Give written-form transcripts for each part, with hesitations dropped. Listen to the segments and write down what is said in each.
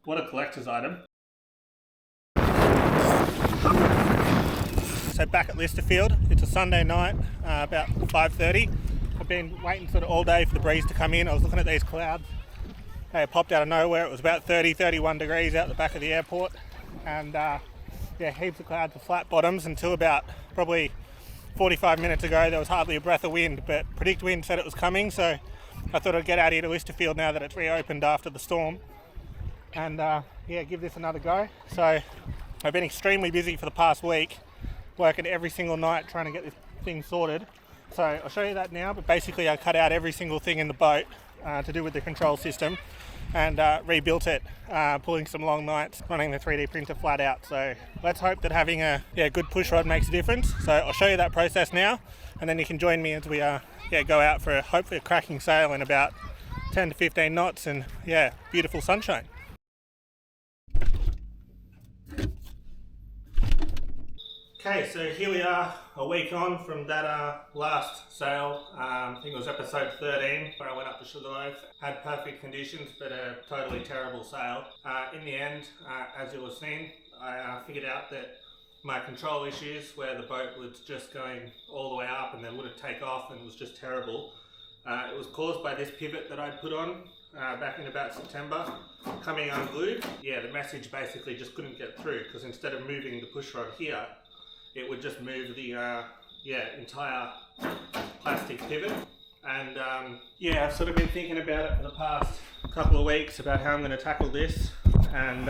What a collector's item. So back at Listerfield, it's a Sunday night, about 5:30. I've been waiting sort of all day for the breeze to come in. I was looking at these clouds. They popped out of nowhere. It was about 30, 31 degrees out the back of the airport. And yeah, heaps of clouds with flat bottoms until about probably 45 minutes ago. There was hardly a breath of wind, but Predict Wind said it was coming. So I thought I'd get out here to Listerfield now that it's reopened after the storm. And yeah, give this another go. So I've been extremely busy for the past week, working every single night trying to get this thing sorted. So I'll show you that now, but basically I cut out every single thing in the boat to do with the control system and rebuilt it, pulling some long nights, running the 3D printer flat out. So let's hope that having a good push rod makes a difference. So I'll show you that process now, and then you can join me as we go out for hopefully a cracking sail in about 10 to 15 knots and beautiful sunshine. Okay, so here we are a week on from that last sail. I think it was episode 13 where I went up to Sugarloaf. Had perfect conditions but a totally terrible sail. In the end, as you will have seen, I figured out that my control issues where the boat was just going all the way up and then wouldn't take off and it was just terrible. It was caused by this pivot that I'd put on back in about September, coming unglued. Yeah, the message basically just couldn't get through because instead of moving the push rod here, it would just move the entire plastic pivot. And I've sort of been thinking about it for the past couple of weeks about how I'm going to tackle this. And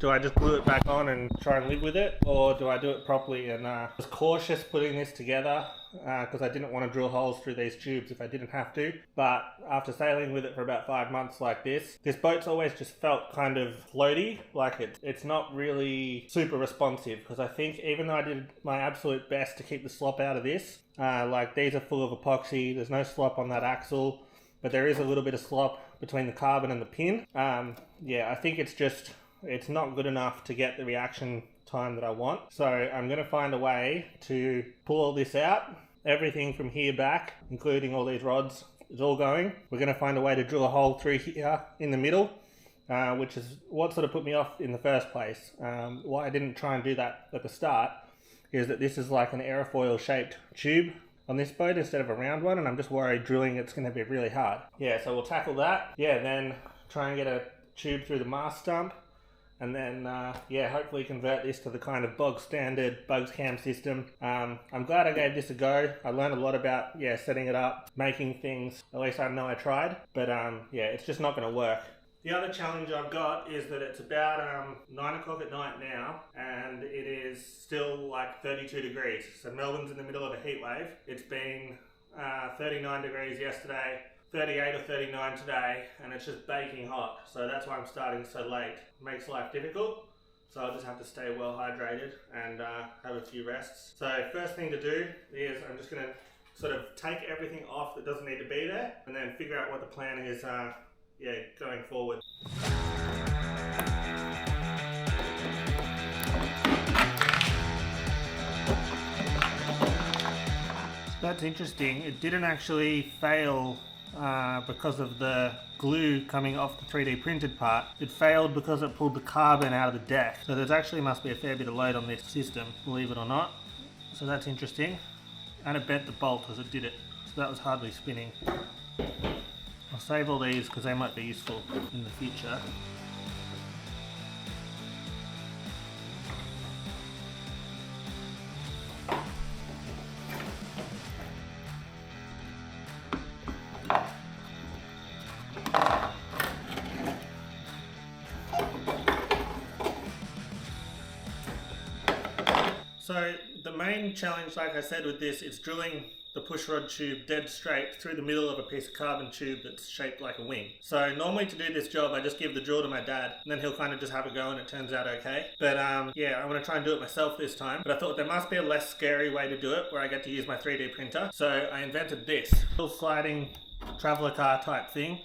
do I just glue it back on and try and live with it, or do I do it properly? And I was cautious putting this together because I didn't want to drill holes through these tubes if I didn't have to. But after sailing with it for about 5 months like this boat's always just felt kind of floaty, like it's not really super responsive, because I think even though I did my absolute best to keep the slop out of this, like these are full of epoxy, there's no slop on that axle, but there is a little bit of slop between the carbon and the pin. I think it's not good enough to get the reaction time that I want. So I'm going to find a way to pull all this out. Everything from here back, including all these rods, is all going. We're going to find a way to drill a hole through here in the middle, which is what sort of put me off in the first place. Why I didn't try and do that at the start is that this is like an aerofoil shaped tube on this boat instead of a round one, and I'm just worried drilling it's going to be really hard. Yeah, so we'll tackle that. Yeah, then try and get a tube through the mast stump, and then hopefully convert this to the kind of bog standard bugs cam system. I'm glad I gave this a go. I learned a lot about setting it up, making things. At least I know I tried, but it's just not going to work. The other challenge I've got is that it's about 9 o'clock at night now, and it is still like 32 degrees. So Melbourne's in the middle of a heat wave. It's been 39 degrees yesterday, 38 or 39 today, and it's just baking hot. So that's why I'm starting so late. It makes life difficult. So I'll just have to stay well hydrated and have a few rests. So first thing to do is I'm just going to sort of take everything off that doesn't need to be there, and then figure out what the plan is going forward. That's interesting. It didn't actually fail because of the glue coming off the 3D printed part. It failed because it pulled the carbon out of the deck. So there's actually must be a fair bit of load on this system, believe it or not. So that's interesting. And it bent the bolt as it did it. So that was hardly spinning. I'll save all these because they might be useful in the future. So the main challenge, like I said, with this is drilling the pushrod tube dead straight through the middle of a piece of carbon tube that's shaped like a wing. So normally to do this job I just give the drill to my dad and then he'll kind of just have a go and it turns out okay. But I'm going to try and do it myself this time. But I thought there must be a less scary way to do it where I get to use my 3D printer. So I invented this little sliding traveller car type thing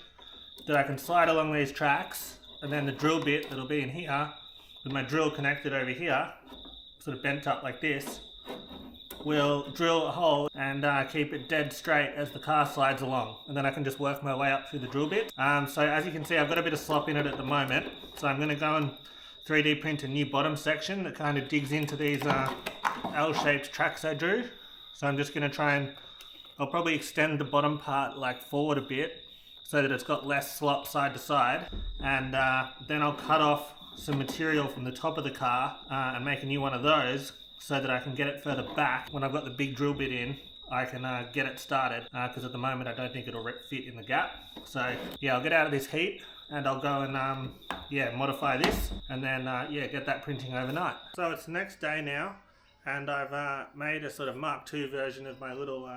that I can slide along these tracks, and then the drill bit that'll be in here with my drill connected over here, sort of bent up like this, will drill a hole and keep it dead straight as the car slides along, and then I can just work my way up through the drill bit. So as you can see, I've got a bit of slop in it at the moment, so I'm going to go and 3D print a new bottom section that kind of digs into these L-shaped tracks I drew. So I'm just going to try and, I'll probably extend the bottom part like forward a bit so that it's got less slop side to side, and then I'll cut off some material from the top of the car and make a new one of those so that I can get it further back. When I've got the big drill bit in, I can get it started, because at the moment I don't think it'll fit in the gap. So yeah, I'll get out of this heat and I'll go and modify this, and then get that printing overnight. So it's the next day now, and I've made a sort of Mark II version of my little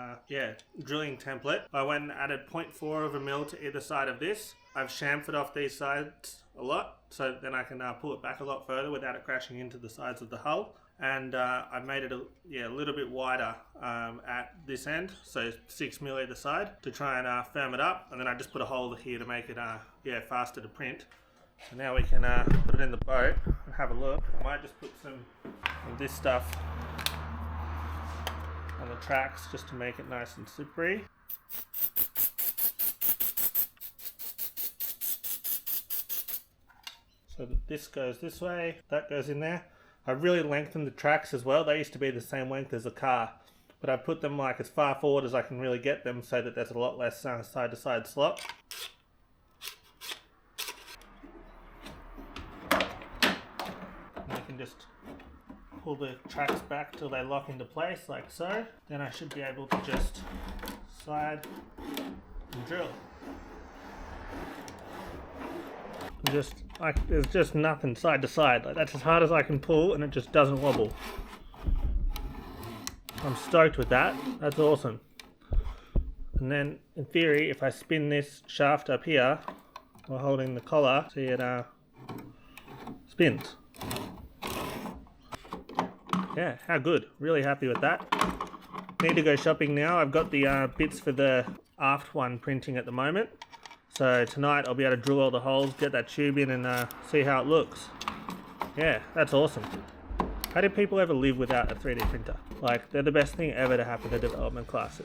drilling template. I went and added 0.4 of a mil to either side of this. I've chamfered off these sides a lot, so then I can pull it back a lot further without it crashing into the sides of the hull. And I've made it a little bit wider at this end, so 6 mil either side, to try and firm it up. And then I just put a hole here to make it faster to print. So now we can put it in the boat and have a look. I might just put some of this stuff on the tracks just to make it nice and slippery. So that this goes this way, that goes in there. I've really lengthened the tracks as well. They used to be the same length as the car, but I put them like as far forward as I can really get them so that there's a lot less side to side slop. And I can just pull the tracks back till they lock into place like so. Then I should be able to just slide and drill. Just like there's just nothing side to side. Like that's as hard as I can pull, and it just doesn't wobble. I'm stoked with that. That's awesome. And then in theory, if I spin this shaft up here while holding the collar, see it spins. Yeah, how good. Really happy with that. Need to go shopping now. I've got the bits for the aft one printing at the moment. So tonight I'll be able to drill all the holes, get that tube in, and see how it looks. Yeah, that's awesome. How do people ever live without a 3D printer? Like, they're the best thing ever to happen to development classes.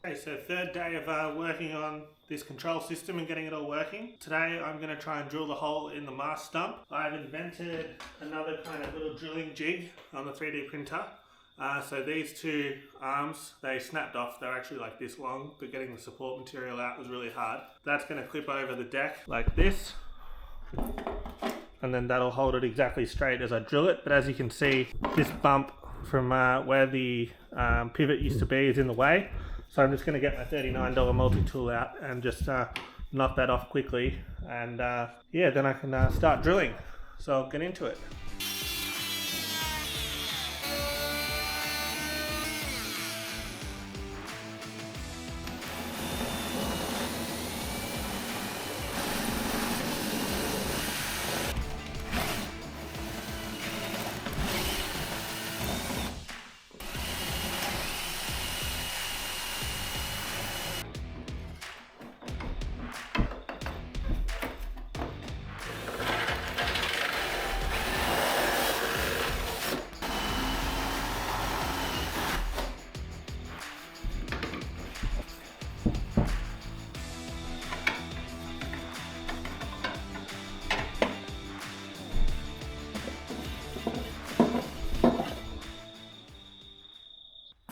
Okay, so third day of working on this control system and getting it all working. Today I'm going to try and drill the hole in the mast stump. I've invented another kind of little drilling jig on the 3D printer. So these two arms, they snapped off. They're actually like this long, but getting the support material out was really hard. That's going to clip over the deck like this, and then that'll hold it exactly straight as I drill it. But as you can see, this bump from where the pivot used to be is in the way. So I'm just going to get my $39 multi-tool out and just knock that off quickly, and then I can start drilling. So I'll get into it.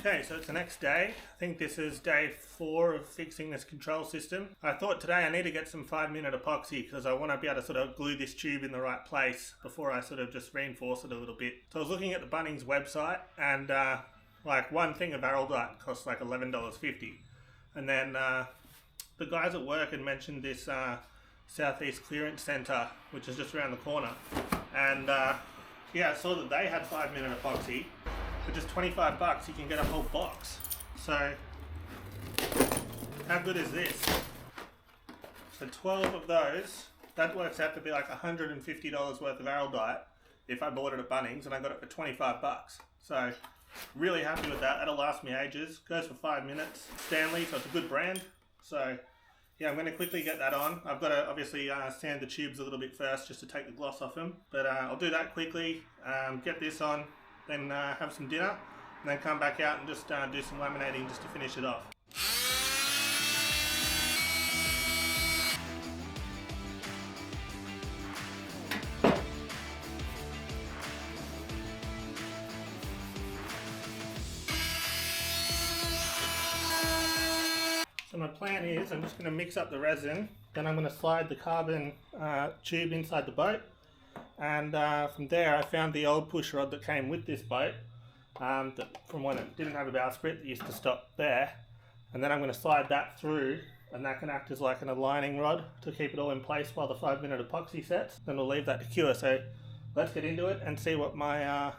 Okay, so it's the next day. I think this is day 4 of fixing this control system. I thought today I need to get some 5-minute epoxy because I want to be able to sort of glue this tube in the right place before I sort of just reinforce it a little bit. So I was looking at the Bunnings website, and like one thing of araldite costs like $11.50. And then the guys at work had mentioned this Southeast Clearance Centre, which is just around the corner. And yeah, I saw that they had 5-minute epoxy. For just $25 you can get a whole box. So how good is this? So 12 of those, that works out to be like $150 worth of araldite if I bought it at Bunnings, and I got it for $25. So really happy with that. That'll last me ages. Goes for 5 minutes. Stanley, so it's a good brand. So yeah, I'm going to quickly get that on. I've got to obviously sand the tubes a little bit first just to take the gloss off them, but I'll do that quickly, get this on, then have some dinner, and then come back out and just do some laminating just to finish it off. So my plan is I'm just going to mix up the resin, then I'm going to slide the carbon tube inside the boat, and from there I found the old push rod that came with this boat, from when it didn't have a bowsprit that used to stop there, and then I'm going to slide that through, and that can act as like an aligning rod to keep it all in place while the 5-minute epoxy sets. Then we'll leave that to cure. So let's get into it and see what my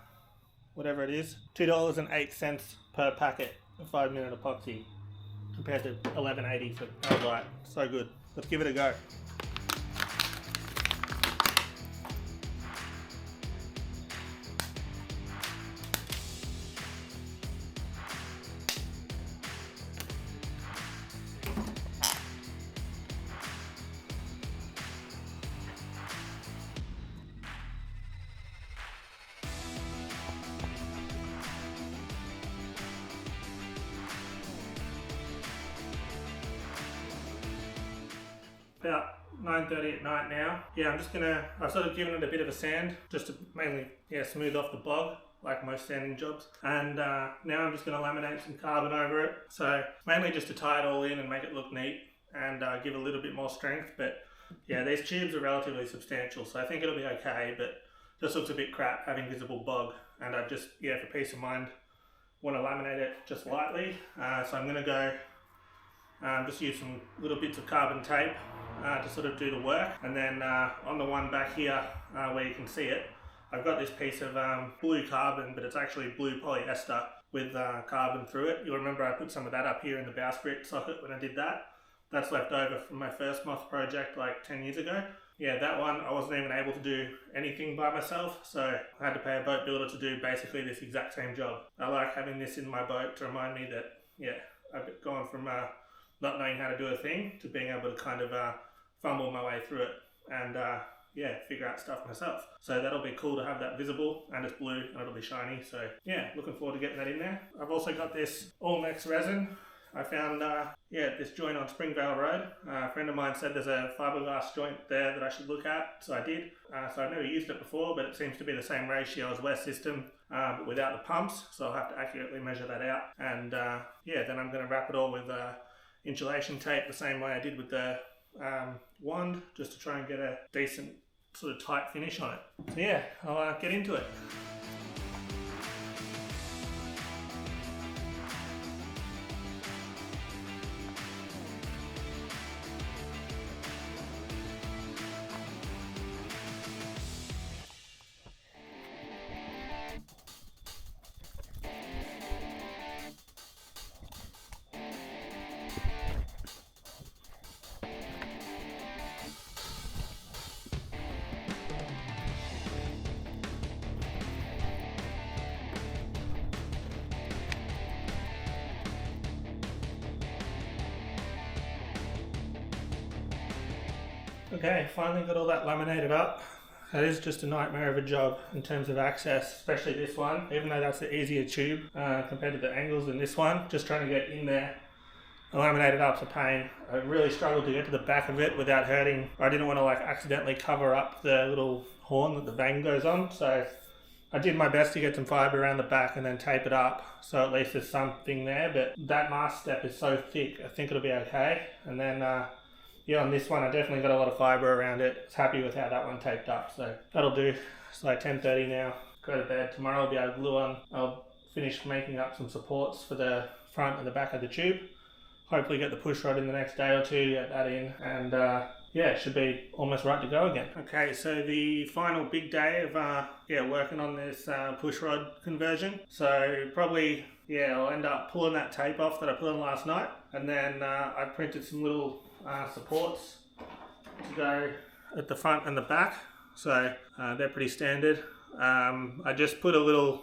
whatever it is, $2.08 per packet of 5-minute epoxy compared to $11.80 for araldite. So good. Let's give it a go. About 9:30 at night now. Yeah, I've sort of given it a bit of a sand just to mainly smooth off the bog like most sanding jobs, and now I'm just going to laminate some carbon over it, so mainly just to tie it all in and make it look neat and give a little bit more strength. But yeah, these tubes are relatively substantial, so I think it'll be okay, but just looks a bit crap having visible bog, and I just, for peace of mind, want to laminate it just lightly. So I'm going to go just use some little bits of carbon tape to sort of do the work, and then on the one back here where you can see it, I've got this piece of blue carbon, but it's actually blue polyester with carbon through it. You'll remember I put some of that up here in the bowsprit socket when I did that. That's left over from my first Moth project like 10 years ago. Yeah, that one I wasn't even able to do anything by myself, so I had to pay a boat builder to do basically this exact same job. I like having this in my boat to remind me that, I've gone from not knowing how to do a thing to being able to kind of fumble my way through it and figure out stuff myself. So that'll be cool to have that visible, and it's blue and it'll be shiny. So yeah, looking forward to getting that in there. I've also got this All-Nex resin. I found this joint on Springvale Road. A friend of mine said there's a fiberglass joint there that I should look at, so I did. So I've never used it before, but it seems to be the same ratio as West System, but without the pumps, so I'll have to accurately measure that out. And then I'm going to wrap it all with insulation tape the same way I did with the wand, just to try and get a decent sort of tight finish on it. So yeah, I'll get into it. Okay, finally got all that laminated up. That is just a nightmare of a job in terms of access, especially this one, even though that's the easier tube compared to the angles in this one. Just trying to get in there and laminate it up's a pain. I really struggled to get to the back of it without hurting. I didn't want to accidentally cover up the little horn that the vane goes on, so I did my best to get some fibre around the back and then tape it up, so at least there's something there, but that mast step is so thick, I think it'll be okay. And then yeah, on this one I definitely got a lot of fibre around it. I was happy with how that one taped up, so that'll do. It's like 10:30 now, go to bed. Tomorrow I'll be able to glue on. I'll finish making up some supports for the front and the back of the tube. Hopefully get the push rod in the next day or two, get that in, and yeah, it should be almost right to go again. Okay, so the final big day of yeah, working on this push rod conversion. So probably, yeah, I'll end up pulling that tape off that I put on last night, and then I printed some little supports to go at the front and the back. So they're pretty standard. I just put a little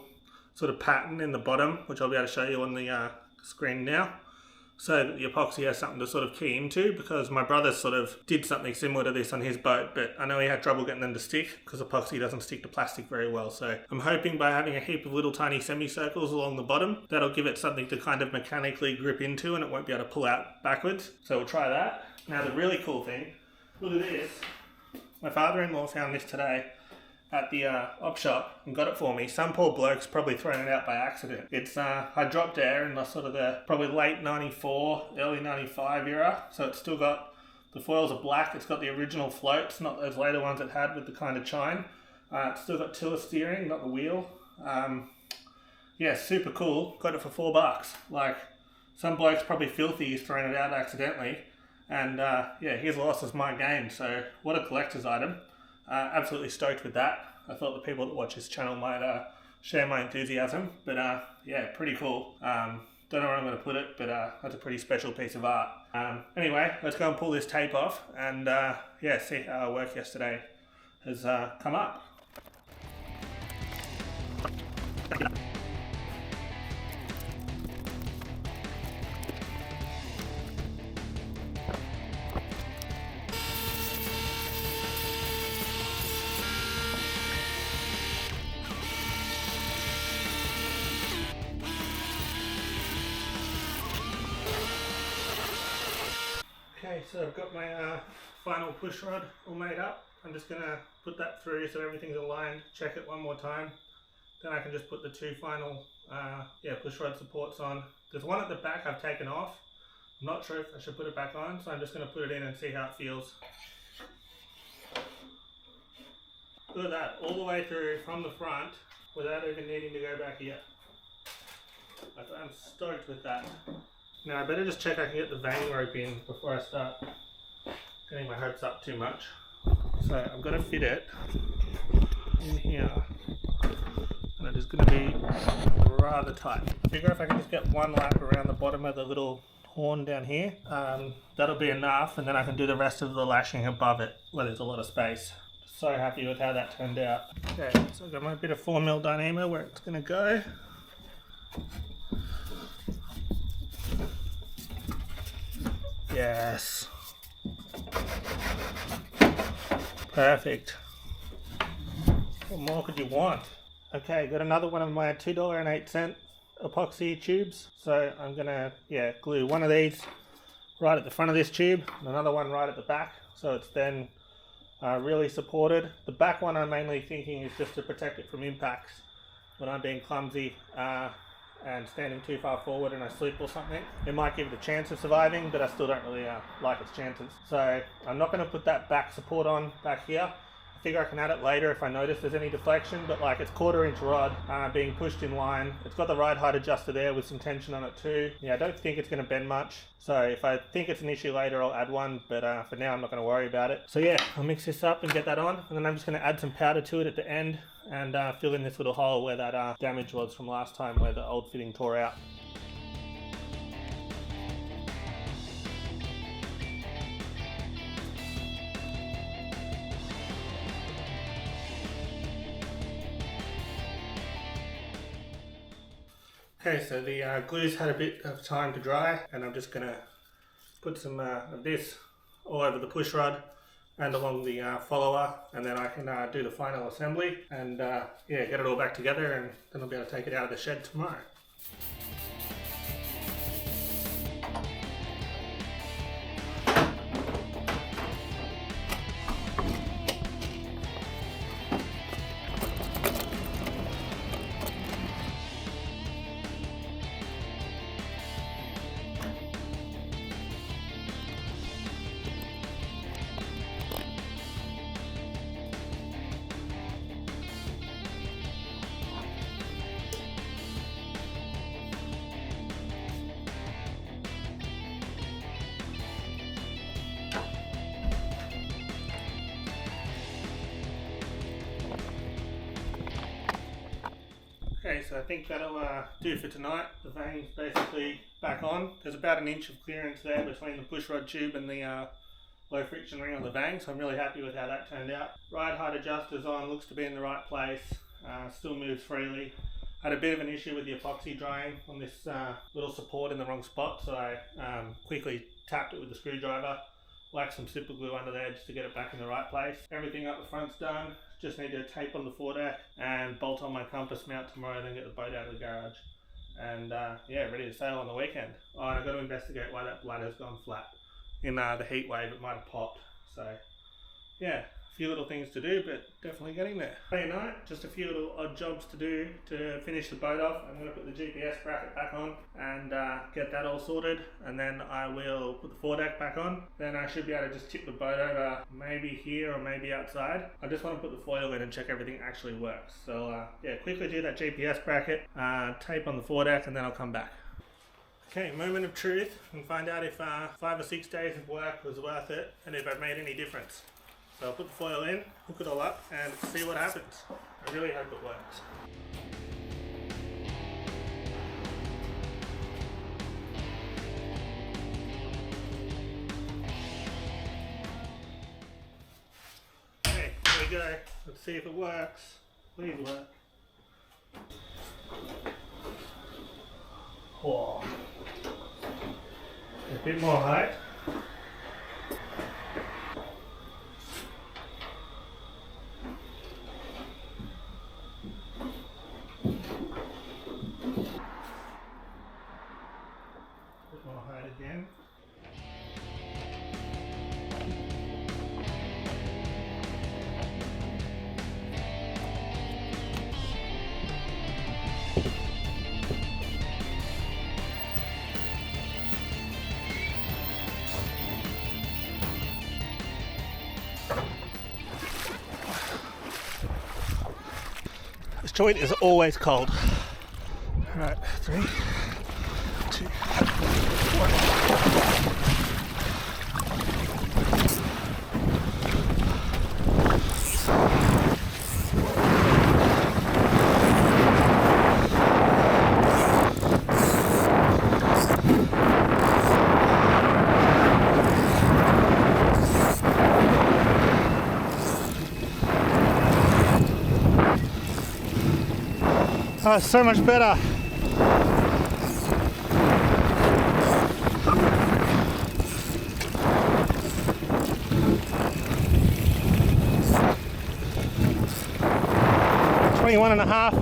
sort of pattern in the bottom, which I'll be able to show you on the screen now, so that the epoxy has something to sort of key into, because my brother sort of did something similar to this on his boat, but I know he had trouble getting them to stick because epoxy doesn't stick to plastic very well. So I'm hoping by having a heap of little tiny semicircles along the bottom, that'll give it something to kind of mechanically grip into and it won't be able to pull out backwards. So we'll try that. Now the really cool thing, look at this. My father-in-law found this today at the op shop and got it for me. Some poor bloke's probably thrown it out by accident. It's I dropped air in the sort of the probably late 94, early 95 era, so it's still got, the foils are black, it's got the original floats, not those later ones it had with the kind of chine. It's still got tiller steering, not the wheel. Yeah, super cool. Got it for $4. Like, some bloke's probably filthy, he's thrown it out accidentally, and yeah, his loss is my gain. So what a collector's item. Absolutely stoked with that. I thought the people that watch this channel might share my enthusiasm, but yeah, pretty cool. Don't know where I'm going to put it, but that's a pretty special piece of art. Anyway, let's go and pull this tape off and yeah, see how our work yesterday has come up. Okay, so I've got my final push rod all made up. I'm just going to put that through so everything's aligned, check it one more time. Then I can just put the two final yeah, push rod supports on. There's one at the back I've taken off. I'm not sure if I should put it back on, so I'm just going to put it in and see how it feels. Look at that, all the way through from the front without even needing to go back here. I'm stoked with that. Now I better just check I can get the vane rope in before I start getting my hopes up too much. So I'm going to fit it in here, and it is going to be rather tight. I figure if I can just get one lap around the bottom of the little horn down here, that'll be enough, and then I can do the rest of the lashing above it where there's a lot of space. So happy with how that turned out. Okay, so I've got my bit of 4mm dynamo where it's going to go. Yes. Perfect. What more could you want? Okay, got another one of my $2.08 epoxy tubes. So I'm gonna, yeah, glue one of these right at the front of this tube and another one right at the back, so it's then really supported. The back one I'm mainly thinking is just to protect it from impacts when I'm being clumsy and standing too far forward and I slip or something. It might give it a chance of surviving, but I still don't really like its chances. So I'm not going to put that back support on back here. I figure I can add it later if I notice there's any deflection, but like it's 1/4 inch rod being pushed in line. It's got the ride height adjuster there with some tension on it too. Yeah, I don't think it's going to bend much. So if I think it's an issue later, I'll add one, but for now I'm not going to worry about it. So yeah, I'll mix this up and get that on, and then I'm just going to add some powder to it at the end and fill in this little hole where that damage was from last time where the old fitting tore out. Okay, so the glue's had a bit of time to dry, and I'm just going to put some of this all over the push rod and along the follower, and then I can do the final assembly and yeah, get it all back together, and then I'll be able to take it out of the shed tomorrow. Okay, so I think that'll do for tonight. The vang's basically back on. There's about an inch of clearance there between the pushrod tube and the low friction ring on the vang, so I'm really happy with how that turned out. Ride height adjuster's on, looks to be in the right place, still moves freely. Had a bit of an issue with the epoxy drying on this little support in the wrong spot, so I quickly tapped it with the screwdriver, whacked some super glue under there just to get it back in the right place. Everything up the front's done. Just need to tape on the foredeck and bolt on my compass mount tomorrow, then get the boat out of the garage. And yeah, ready to sail on the weekend. Oh, and I've got to investigate why that bladder's gone flat. In the heat wave, it might have popped. So yeah, a few little things to do, but definitely getting there. Friday night, just a few little odd jobs to do to finish the boat off. I'm going to put the GPS bracket back on and get that all sorted, and then I will put the foredeck back on. Then I should be able to just tip the boat over, maybe here or maybe outside. I just want to put the foil in and check everything actually works. So yeah, quickly do that GPS bracket, tape on the foredeck, and then I'll come back. Okay, moment of truth, and find out if 5 or 6 days of work was worth it and if it made any difference. So I'll put the foil in, hook it all up, and see what happens. I really hope it works. Okay, here we go. Let's see if it works. Please work. Oh. A bit more height. Bit more height again. This joint is always cold. Right, 3, 2, 1. Oh, so much better. One and a half.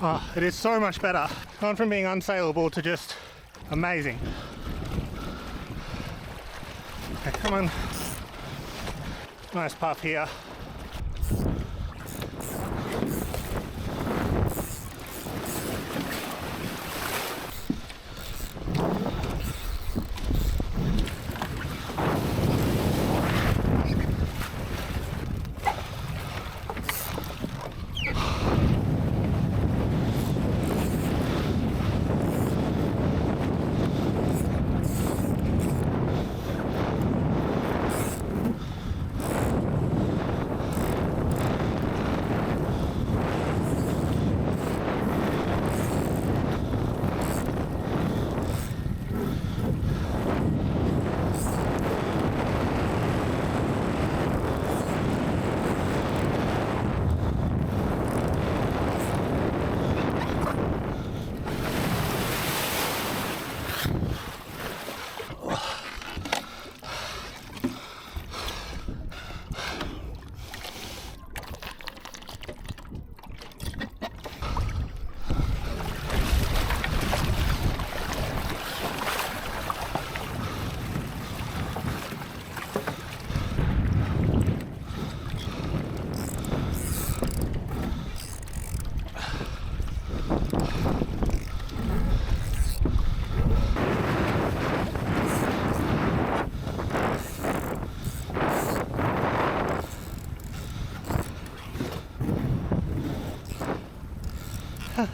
Oh, it is so much better. Gone from being unsailable to just amazing. Okay, come on. Nice puff here. Might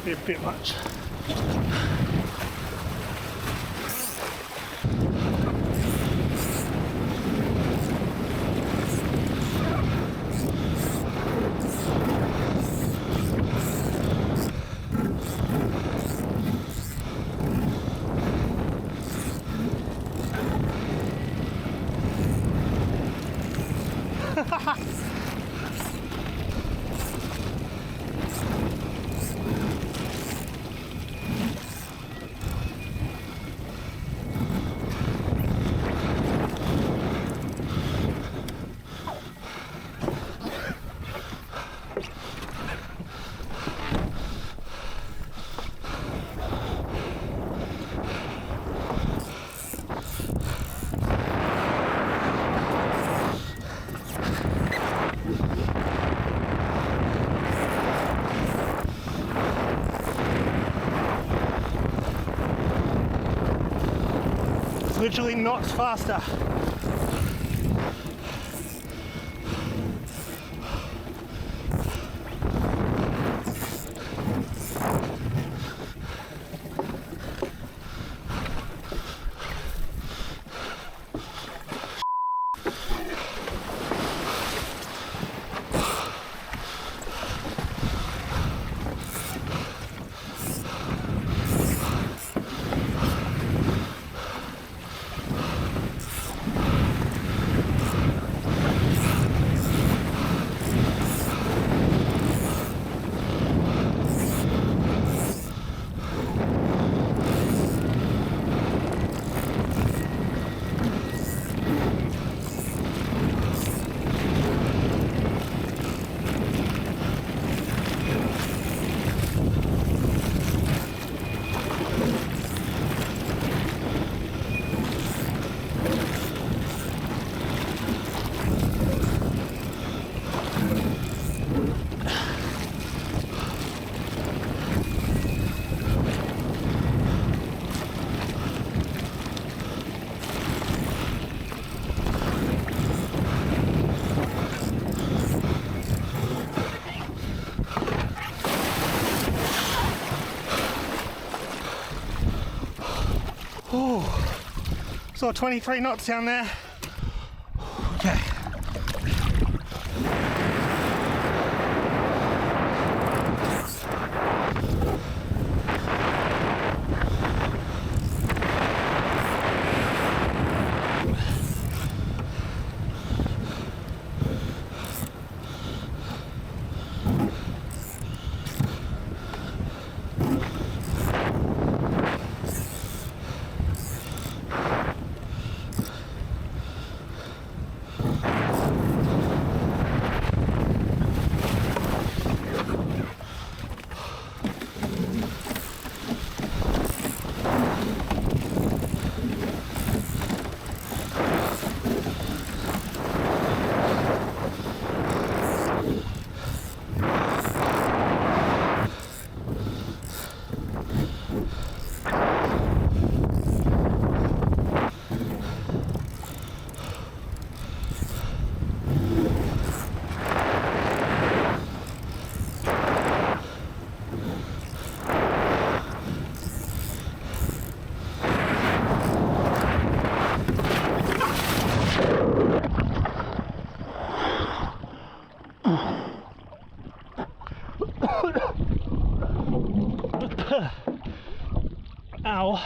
be a bit much. Literally knots faster. Oh, saw 23 knots down there. Okay. Ow.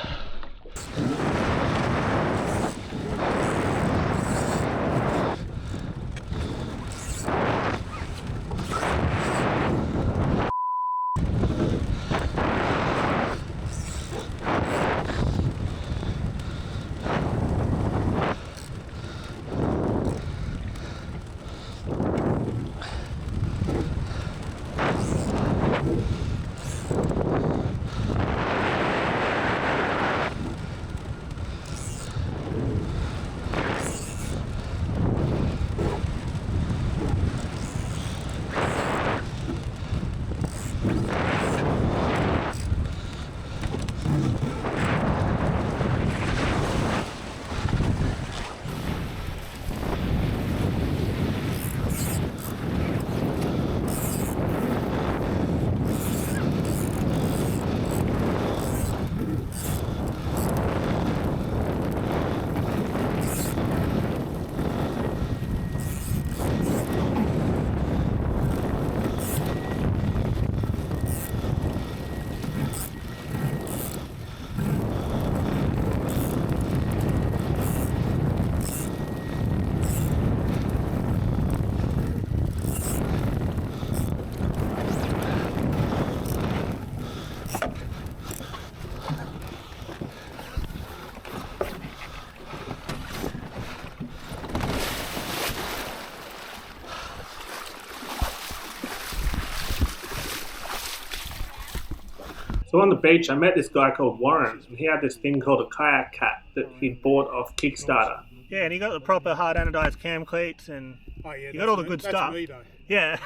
So on the beach, I met this guy called Warren, and he had this thing called a kayak cat that he'd bought off Kickstarter. Yeah, and he got the proper hard anodized cam cleats, and he got all the good stuff. Me, yeah,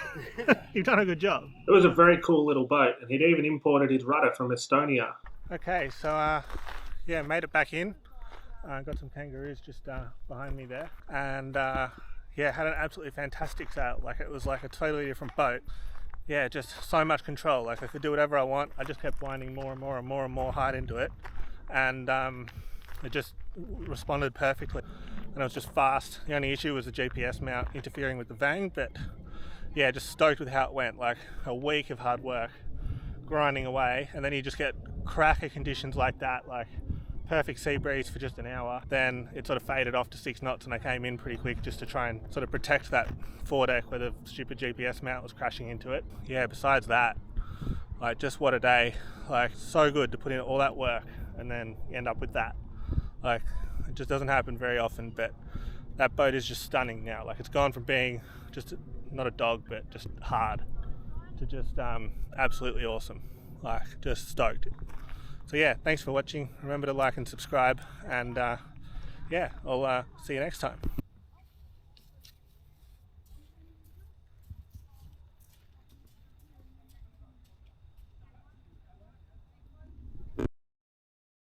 you've done a good job. It was a very cool little boat, and he'd even imported his rudder from Estonia. Okay, so yeah, made it back in. Got some kangaroos just behind me there, and yeah, had an absolutely fantastic sail. Like, it was like a totally different boat. Yeah, just so much control. Like, I could do whatever I want. I just kept winding more and more and more and more hard into it, and it just responded perfectly. And it was just fast. The only issue was the GPS mount interfering with the vang, but yeah, just stoked with how it went. Like, a week of hard work, grinding away, and then you just get cracker conditions like that, like perfect sea breeze for just an hour. Then it sort of faded off to 6 knots, and I came in pretty quick just to try and sort of protect that foredeck where the stupid GPS mount was crashing into it. Yeah, besides that, like, just what a day. Like, so good to put in all that work and then end up with that. Like, it just doesn't happen very often, but that boat is just stunning now. Like, it's gone from being just not a dog, but just hard, to just absolutely awesome. Like, just stoked. So yeah, thanks for watching. Remember to like and subscribe, and yeah, I'll see you next time.